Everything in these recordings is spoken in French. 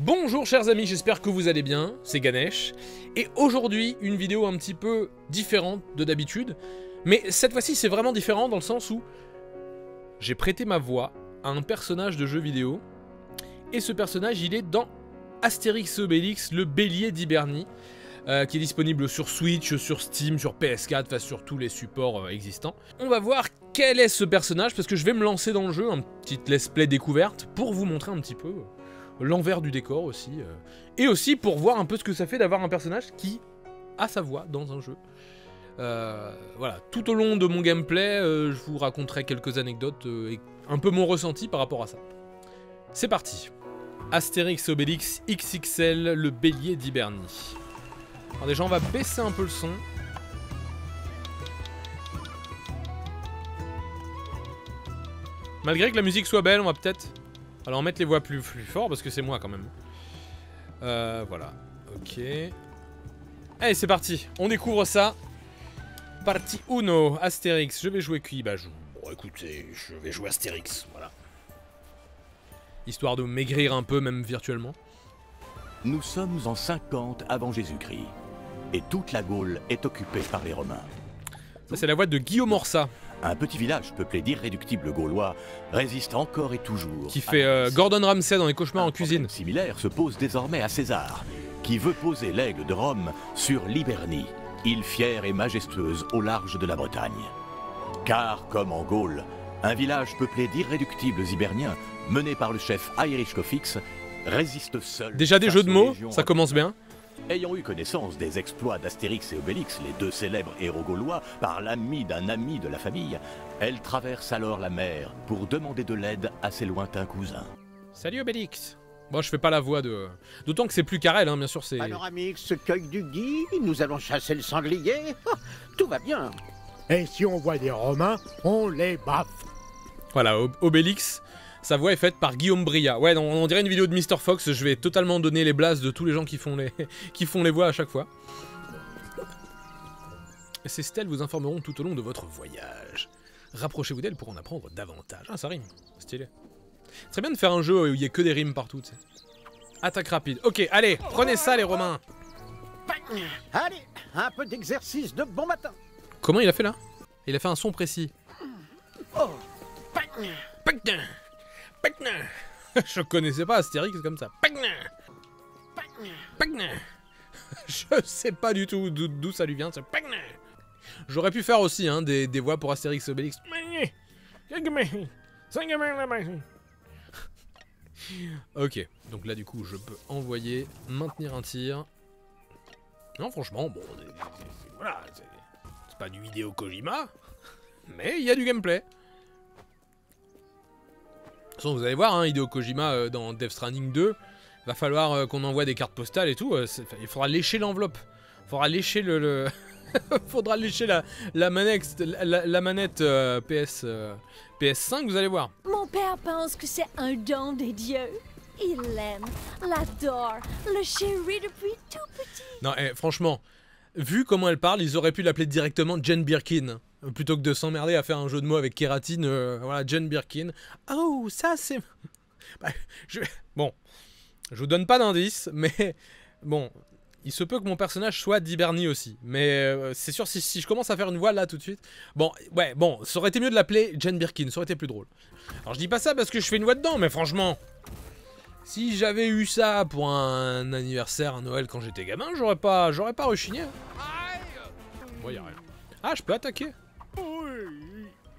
Bonjour chers amis, j'espère que vous allez bien, c'est Ganesh, et aujourd'hui une vidéo un petit peu différente de d'habitude, mais cette fois-ci c'est vraiment différent dans le sens où j'ai prêté ma voix à un personnage de jeu vidéo, et ce personnage il est dans Astérix et Obélix, le bélier d'Hibernie, qui est disponible sur Switch, sur Steam, sur PS4, enfin sur tous les supports existants. On va voir quel est ce personnage, parce que je vais me lancer dans le jeu, un petit let's play découverte, pour vous montrer un petit peu l'envers du décor aussi, et aussi pour voir un peu ce que ça fait d'avoir un personnage qui a sa voix dans un jeu. Voilà, tout au long de mon gameplay, je vous raconterai quelques anecdotes et un peu mon ressenti par rapport à ça. C'est parti. Astérix et Obélix XXL, le bélier d'Hibernie. Alors déjà on va baisser un peu le son. Malgré que la musique soit belle, on va peut-être... Alors mettre les voix plus fort parce que c'est moi quand même. Voilà, ok. Allez c'est parti, on découvre ça. Partie 1, Astérix, je vais jouer qui? Bah bon écoutez, je vais jouer Astérix, voilà. Histoire de maigrir un peu même virtuellement. Nous sommes en 50 avant Jésus-Christ, et toute la Gaule est occupée par les Romains. Ça c'est la voix de Guillaume Orsat. Un petit village peuplé d'irréductibles Gaulois résiste encore et toujours. Qui fait Gordon Ramsay dans les cauchemars en cuisine. Similaire se pose désormais à César, qui veut poser l'aigle de Rome sur l'Hibernie, île fière et majestueuse au large de la Bretagne. Car, comme en Gaule, un village peuplé d'irréductibles Hiberniens, mené par le chef Aeric Cofix, résiste seul. Déjà des jeux de mots, ça commence bien. Ayant eu connaissance des exploits d'Astérix et Obélix, les deux célèbres héros gaulois, par l'ami d'un ami de la famille, elle traverse alors la mer pour demander de l'aide à ses lointains cousins. Salut Obélix. Bon, je fais pas la voix de... D'autant que c'est plus Carrel, hein, bien sûr, c'est... Panoramix cueille du gui, nous allons chasser le sanglier, tout va bien. Et si on voit des Romains, on les baffe. Voilà, Obélix, sa voix est faite par Guillaume Bria. Ouais, on dirait une vidéo de Mr. Fox, je vais totalement donner les blases de tous les gens qui font les voix à chaque fois. Ces stèles vous informeront tout au long de votre voyage. Rapprochez-vous d'elles pour en apprendre davantage. Ah, ça rime, stylé. C'est très bien de faire un jeu où il n'y a que des rimes partout, tu sais. Attaque rapide. Ok, allez, prenez ça les Romains. Allez, un peu d'exercice de bon matin. Comment il a fait là? Il a fait un son précis. Oh. Je connaissais pas Astérix comme ça. Je sais pas du tout d'où ça lui vient. J'aurais pu faire aussi hein, des voix pour Astérix et Obélix. Ok, donc là du coup je peux envoyer, maintenir un tir. Non franchement, bon, voilà, c'est pas du vidéo Kojima, mais il y a du gameplay. De toute façon vous allez voir, hein, Hideo Kojima dans Death Stranding 2, va falloir qu'on envoie des cartes postales et tout, il faudra lécher l'enveloppe, il faudra lécher faudra lécher la manette, PS5, vous allez voir. Mon père pense que c'est un don des dieux. Il l'aime, l'adore, le chérit depuis tout petit. Non, franchement, vu comment elle parle, ils auraient pu l'appeler directement Jane Birkin. Plutôt que de s'emmerder à faire un jeu de mots avec kératine, voilà, Jane Birkin. Oh, ça c'est... Bah, bon, je vous donne pas d'indice, mais bon... Il se peut que mon personnage soit d'Hibernie aussi. Mais c'est sûr, si je commence à faire une voix là tout de suite... Bon, ouais, bon, ça aurait été mieux de l'appeler Jane Birkin, ça aurait été plus drôle. Alors je dis pas ça parce que je fais une voix dedans, mais franchement... Si j'avais eu ça pour un anniversaire, un Noël quand j'étais gamin, j'aurais pas rechigné. Bon, y'a rien. Ah, je peux attaquer.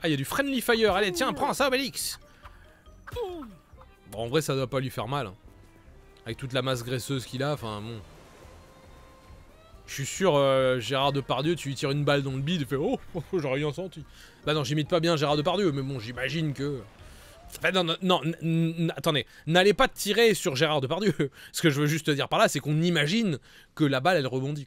Ah, y'a du Friendly Fire. Allez, tiens, prends ça, Obélix. Bon, en vrai, ça doit pas lui faire mal. Hein. Avec toute la masse graisseuse qu'il a, enfin bon... Je suis sûr, Gérard Depardieu, tu lui tires une balle dans le bide, il fait oh, j'aurais rien senti. Bah non, j'imite pas bien Gérard Depardieu, mais bon, j'imagine que... Enfin, non, attendez, n'allez pas tirer sur Gérard Depardieu. Ce que je veux juste te dire par là, c'est qu'on imagine que la balle, elle rebondit.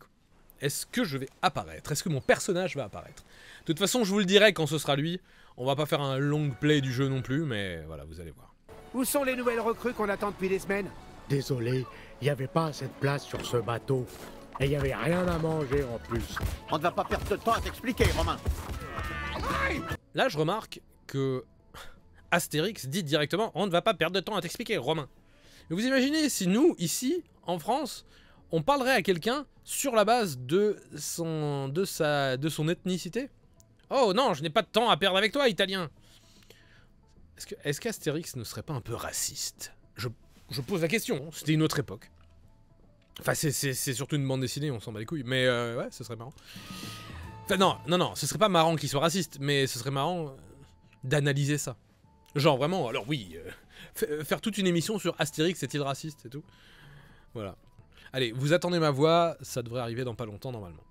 Est-ce que je vais apparaître? Est-ce que mon personnage va apparaître? De toute façon, je vous le dirai quand ce sera lui. On va pas faire un long play du jeu non plus, mais voilà, vous allez voir. Où sont les nouvelles recrues qu'on attend depuis des semaines? Désolé, il n'y avait pas assez de place sur ce bateau. Et il n'y avait rien à manger en plus. On ne va pas perdre de temps à t'expliquer, Romain. Là, je remarque que Astérix dit directement « On ne va pas perdre de temps à t'expliquer, Romain ». Mais vous imaginez si nous, ici, en France, on parlerait à quelqu'un sur la base de son ethnicité? Oh non, je n'ai pas de temps à perdre avec toi, italien. Est-ce qu'Astérix ne serait pas un peu raciste? Je pose la question, c'était une autre époque. Enfin, c'est surtout une bande dessinée, on s'en bat les couilles, mais ouais, ce serait marrant. Enfin, non, ce serait pas marrant qu'il soit raciste, mais ce serait marrant d'analyser ça. Genre, vraiment, alors oui, faire toute une émission sur Astérix est-il raciste et tout. Voilà. Allez, vous attendez ma voix, ça devrait arriver dans pas longtemps, normalement.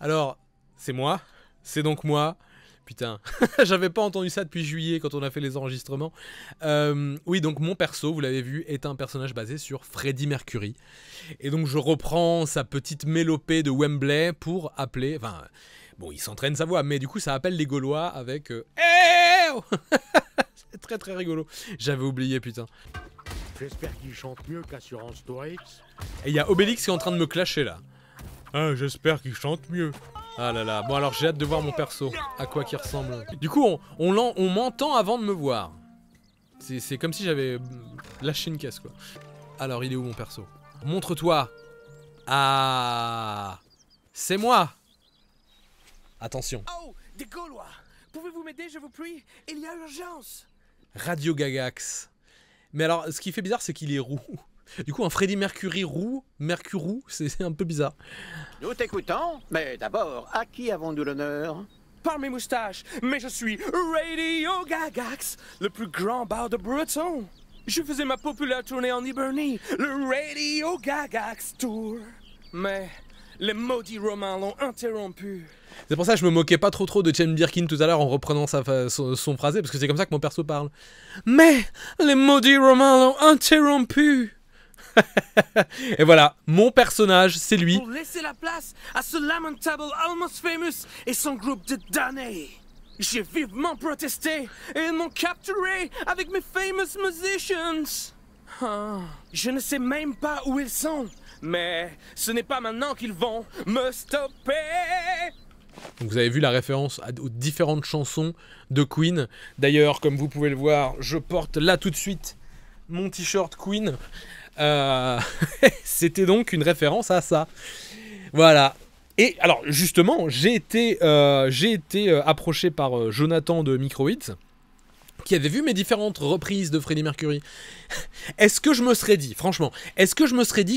Alors, c'est moi, c'est donc moi. Putain, j'avais pas entendu ça depuis juillet quand on a fait les enregistrements. Oui, donc mon perso, vous l'avez vu, est un personnage basé sur Freddie Mercury. Et donc je reprends sa petite mélopée de Wembley pour appeler... Enfin, bon, il s'entraîne sa voix, mais du coup ça appelle les Gaulois avec... C'est très très rigolo. J'avais oublié, putain. J'espère qu'il chante mieux qu'Assurance Tourix. Et il y a Obélix qui est en train de me clasher là. Ah, j'espère qu'il chante mieux. Ah là là, bon alors j'ai hâte de voir mon perso, à quoi qu'il ressemble. Du coup, on m'entend avant de me voir. C'est comme si j'avais lâché une caisse, quoi. Alors, il est où mon perso? Montre-toi. Ah, c'est moi. Attention. Oh, des Gaulois! Pouvez-vous m'aider, je vous prie? Il y a urgence! Radio Gagax. Mais alors, ce qui fait bizarre, c'est qu'il est roux. Du coup, un Freddie Mercury roux, c'est un peu bizarre. Nous t'écoutons, mais d'abord, à qui avons-nous l'honneur? Par mes moustaches, mais je suis Radio Gagax, le plus grand bar de Breton. Je faisais ma populaire tournée en Hibernie, le Radio Gagax Tour. Mais les maudits Romains l'ont interrompu. C'est pour ça que je me moquais pas trop de Chen Birkin tout à l'heure en reprenant son phrasé, parce que c'est comme ça que mon perso parle. Mais les maudits Romains l'ont interrompu. Et voilà, mon personnage, c'est lui. Pour laisser la place à ce lamentable Almost Famous et son groupe de damnés. J'ai vivement protesté et ils m'ont capturé avec mes famous musicians. Je ne sais même pas où ils sont, mais ce n'est pas maintenant qu'ils vont me stopper. Donc vous avez vu la référence aux différentes chansons de Queen. D'ailleurs, comme vous pouvez le voir, je porte là tout de suite mon t-shirt Queen. C'était donc une référence à ça. Voilà. Et alors justement, j'ai été approché par Jonathan de Microhits, qui avait vu mes différentes reprises de Freddie Mercury. Est-ce que je me serais dit, franchement,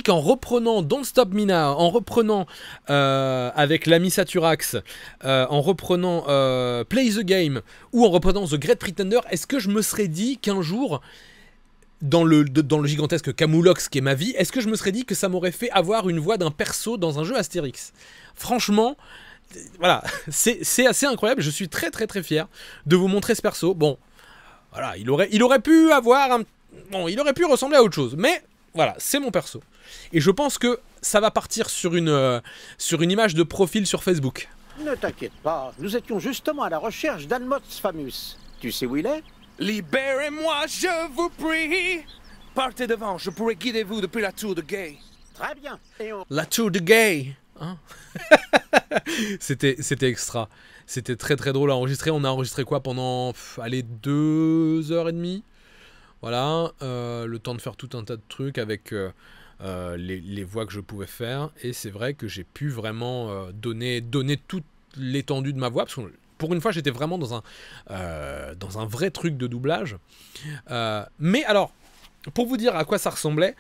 qu'en reprenant Don't Stop Me Now, en reprenant avec l'ami Saturax, en reprenant Play the Game, ou en reprenant The Great Pretender, est-ce que je me serais dit qu'un jour, dans le gigantesque Camoulox qui est ma vie, est-ce que je me serais dit que ça m'aurait fait avoir une voix d'un perso dans un jeu Astérix? Franchement, voilà, c'est assez incroyable, je suis très très très fier de vous montrer ce perso. Bon, voilà, il aurait pu avoir il aurait pu ressembler à autre chose, mais voilà, c'est mon perso. Et je pense que ça va partir sur une image de profil sur Facebook. Ne t'inquiète pas, nous étions justement à la recherche d'Almost Famous. Tu sais où il est? Libérez-moi, je vous prie. Partez devant, je pourrai guider vous depuis la tour de Gay. Très bien. Et on... La tour de Gay, hein. C'était extra. C'était très très drôle à enregistrer. On a enregistré quoi pendant 2h30. Voilà, le temps de faire tout un tas de trucs avec les voix que je pouvais faire. Et c'est vrai que j'ai pu vraiment donner toute l'étendue de ma voix, parce que pour une fois j'étais vraiment dans un vrai truc de doublage. Mais alors, pour vous dire à quoi ça ressemblait,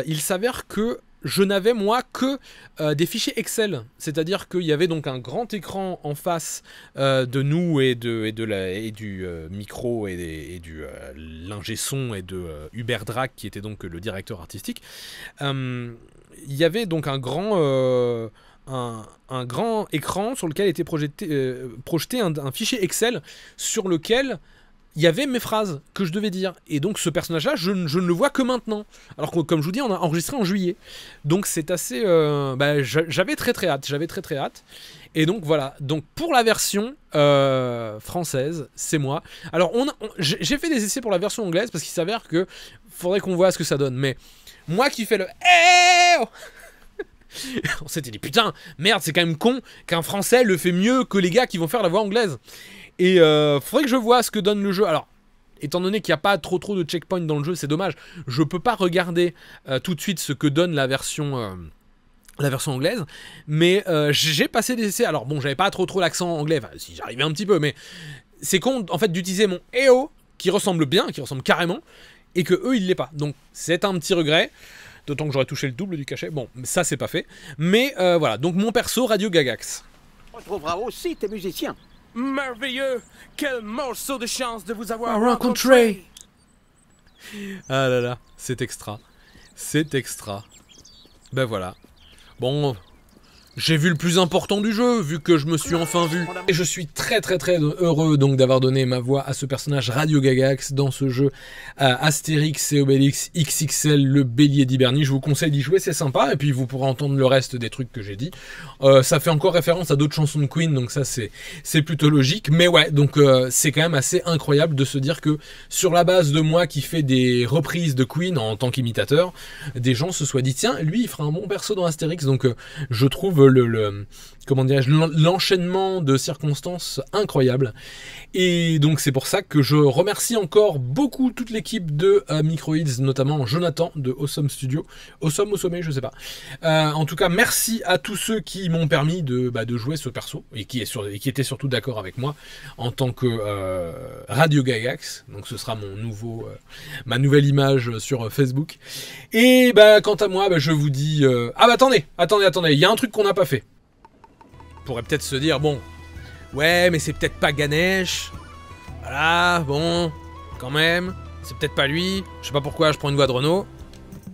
il s'avère que je n'avais moi que des fichiers Excel, c'est-à-dire qu'il y avait donc un grand écran en face de nous et du micro et du l'ingé son et de Hubert Drac qui était donc le directeur artistique. Il y avait donc un grand écran sur lequel était projeté un fichier Excel sur lequel il y avait mes phrases que je devais dire. Et donc ce personnage-là, je ne le vois que maintenant. Alors que, comme je vous dis, on a enregistré en juillet. Donc c'est assez... j'avais très hâte. Et donc voilà, donc pour la version française, c'est moi. Alors j'ai fait des essais pour la version anglaise parce qu'il s'avère que faudrait qu'on voit ce que ça donne. Mais moi qui fais le hey oh on s'était dit putain, merde, c'est quand même con qu'un français le fait mieux que les gars qui vont faire la voix anglaise. Et faudrait que je vois ce que donne le jeu. Alors, étant donné qu'il n'y a pas trop de checkpoints dans le jeu, c'est dommage. Je peux pas regarder tout de suite ce que donne la version anglaise. Mais j'ai passé des essais. Alors bon, j'avais pas trop l'accent anglais. Enfin, si j'arrivais un petit peu, mais c'est con en fait d'utiliser mon EO qui ressemble bien, qui ressemble carrément, et que eux ils l'aient pas. Donc c'est un petit regret. D'autant que j'aurais touché le double du cachet. Bon, ça c'est pas fait. Mais voilà, donc mon perso, Radio Gagax. On retrouvera aussi tes musiciens. Merveilleux! Quel morceau de chance de vous avoir rencontré! Ah là là, c'est extra. C'est extra. Ben voilà. Bon, j'ai vu le plus important du jeu, vu que je me suis enfin vu. Et je suis très heureux donc d'avoir donné ma voix à ce personnage Radio Gagax dans ce jeu Astérix et Obélix XXL, le bélier d'Hibernie. Je vous conseille d'y jouer, c'est sympa, et puis vous pourrez entendre le reste des trucs que j'ai dit. Ça fait encore référence à d'autres chansons de Queen, donc ça c'est plutôt logique. Mais ouais, donc c'est quand même assez incroyable de se dire que sur la base de moi qui fais des reprises de Queen en tant qu'imitateur, des gens se soient dit tiens, lui il fera un bon perso dans Astérix, donc je trouve comment dirais-je, l'enchaînement de circonstances incroyable. Et donc c'est pour ça que je remercie encore beaucoup toute l'équipe de Microids, notamment Jonathan de Awesome Studio, Awesome au sommet, je sais pas. En tout cas, merci à tous ceux qui m'ont permis de jouer ce perso et qui étaient surtout d'accord avec moi en tant que Radio Gagax. Donc ce sera ma nouvelle image sur Facebook. Et quant à moi, je vous dis attendez, il y a un truc qu'on n'a pas fait. On pourrait peut-être se dire bon, ouais, mais c'est peut-être pas Ganesh. Voilà, bon, quand même, c'est peut-être pas lui. Je sais pas pourquoi je prends une voix de Renault.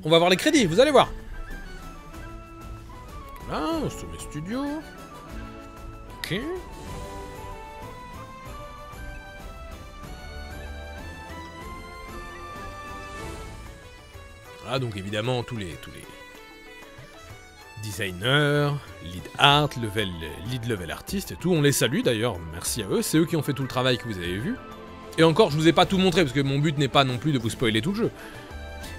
On va voir les crédits, vous allez voir. Voilà, Sommet Studio. Ok. Voilà, donc évidemment tous les designers, lead art, lead level artiste et tout, on les salue d'ailleurs, merci à eux, c'est eux qui ont fait tout le travail que vous avez vu. Et encore, je vous ai pas tout montré, parce que mon but n'est pas non plus de vous spoiler tout le jeu.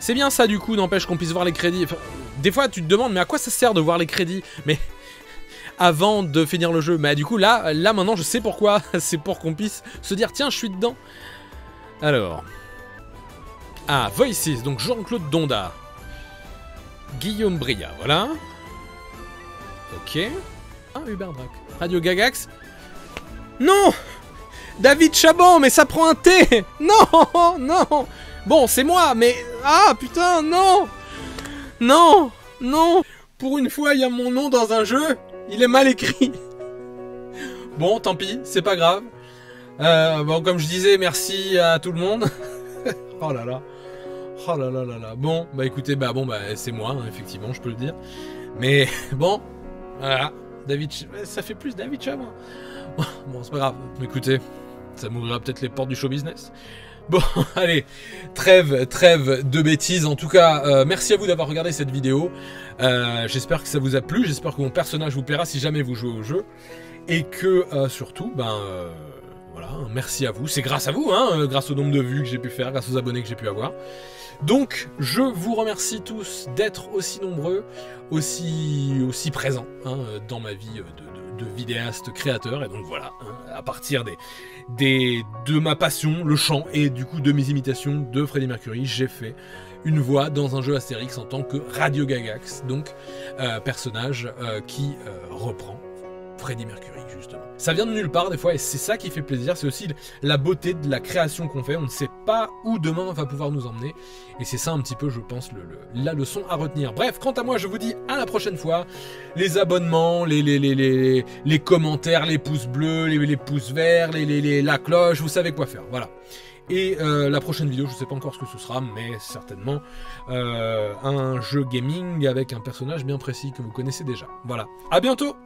C'est bien ça du coup, n'empêche qu'on puisse voir les crédits. Enfin, des fois tu te demandes, mais à quoi ça sert de voir les crédits? Mais avant de finir le jeu, mais du coup là maintenant je sais pourquoi, c'est pour qu'on puisse se dire, tiens, je suis dedans. Alors... Ah, Voices, donc Jean-Claude Donda. Guillaume Bria, voilà. Ok. Ah, Hubert Drac. Radio Gagax. Non! David Chaban, mais ça prend un T! Non! Non! Bon, c'est moi, mais... Ah, putain, non! Non! Non! Pour une fois, il y a mon nom dans un jeu. Il est mal écrit. Bon, tant pis, c'est pas grave. Bon, comme je disais, merci à tout le monde. Oh là là. Oh là là là là. Bon, écoutez, c'est moi, hein, effectivement, je peux le dire. Mais bon, voilà. David, ça fait plus David Chaban. Bon, c'est pas grave. Écoutez, ça m'ouvrira peut-être les portes du show business. Bon, allez, trêve de bêtises. En tout cas, merci à vous d'avoir regardé cette vidéo. J'espère que ça vous a plu. J'espère que mon personnage vous plaira si jamais vous jouez au jeu. Et que, surtout, voilà, merci à vous. C'est grâce à vous, hein, grâce au nombre de vues que j'ai pu faire, grâce aux abonnés que j'ai pu avoir. Donc, je vous remercie tous d'être aussi nombreux, aussi présents dans ma vie de vidéaste créateur. Et donc voilà, à partir de ma passion, le chant, et du coup de mes imitations de Freddie Mercury, j'ai fait une voix dans un jeu Astérix en tant que Radio Gagax, donc personnage qui reprend Freddie Mercury, justement. Ça vient de nulle part des fois, et c'est ça qui fait plaisir, c'est aussi la beauté de la création qu'on fait. On ne sait pas où demain va pouvoir nous emmener, et c'est ça un petit peu, je pense, la leçon à retenir. Bref, quant à moi, je vous dis à la prochaine fois. Les abonnements, les commentaires, les pouces bleus, les pouces verts, la cloche, vous savez quoi faire, voilà. Et la prochaine vidéo, je ne sais pas encore ce que ce sera, mais certainement un jeu gaming avec un personnage bien précis que vous connaissez déjà. Voilà, à bientôt!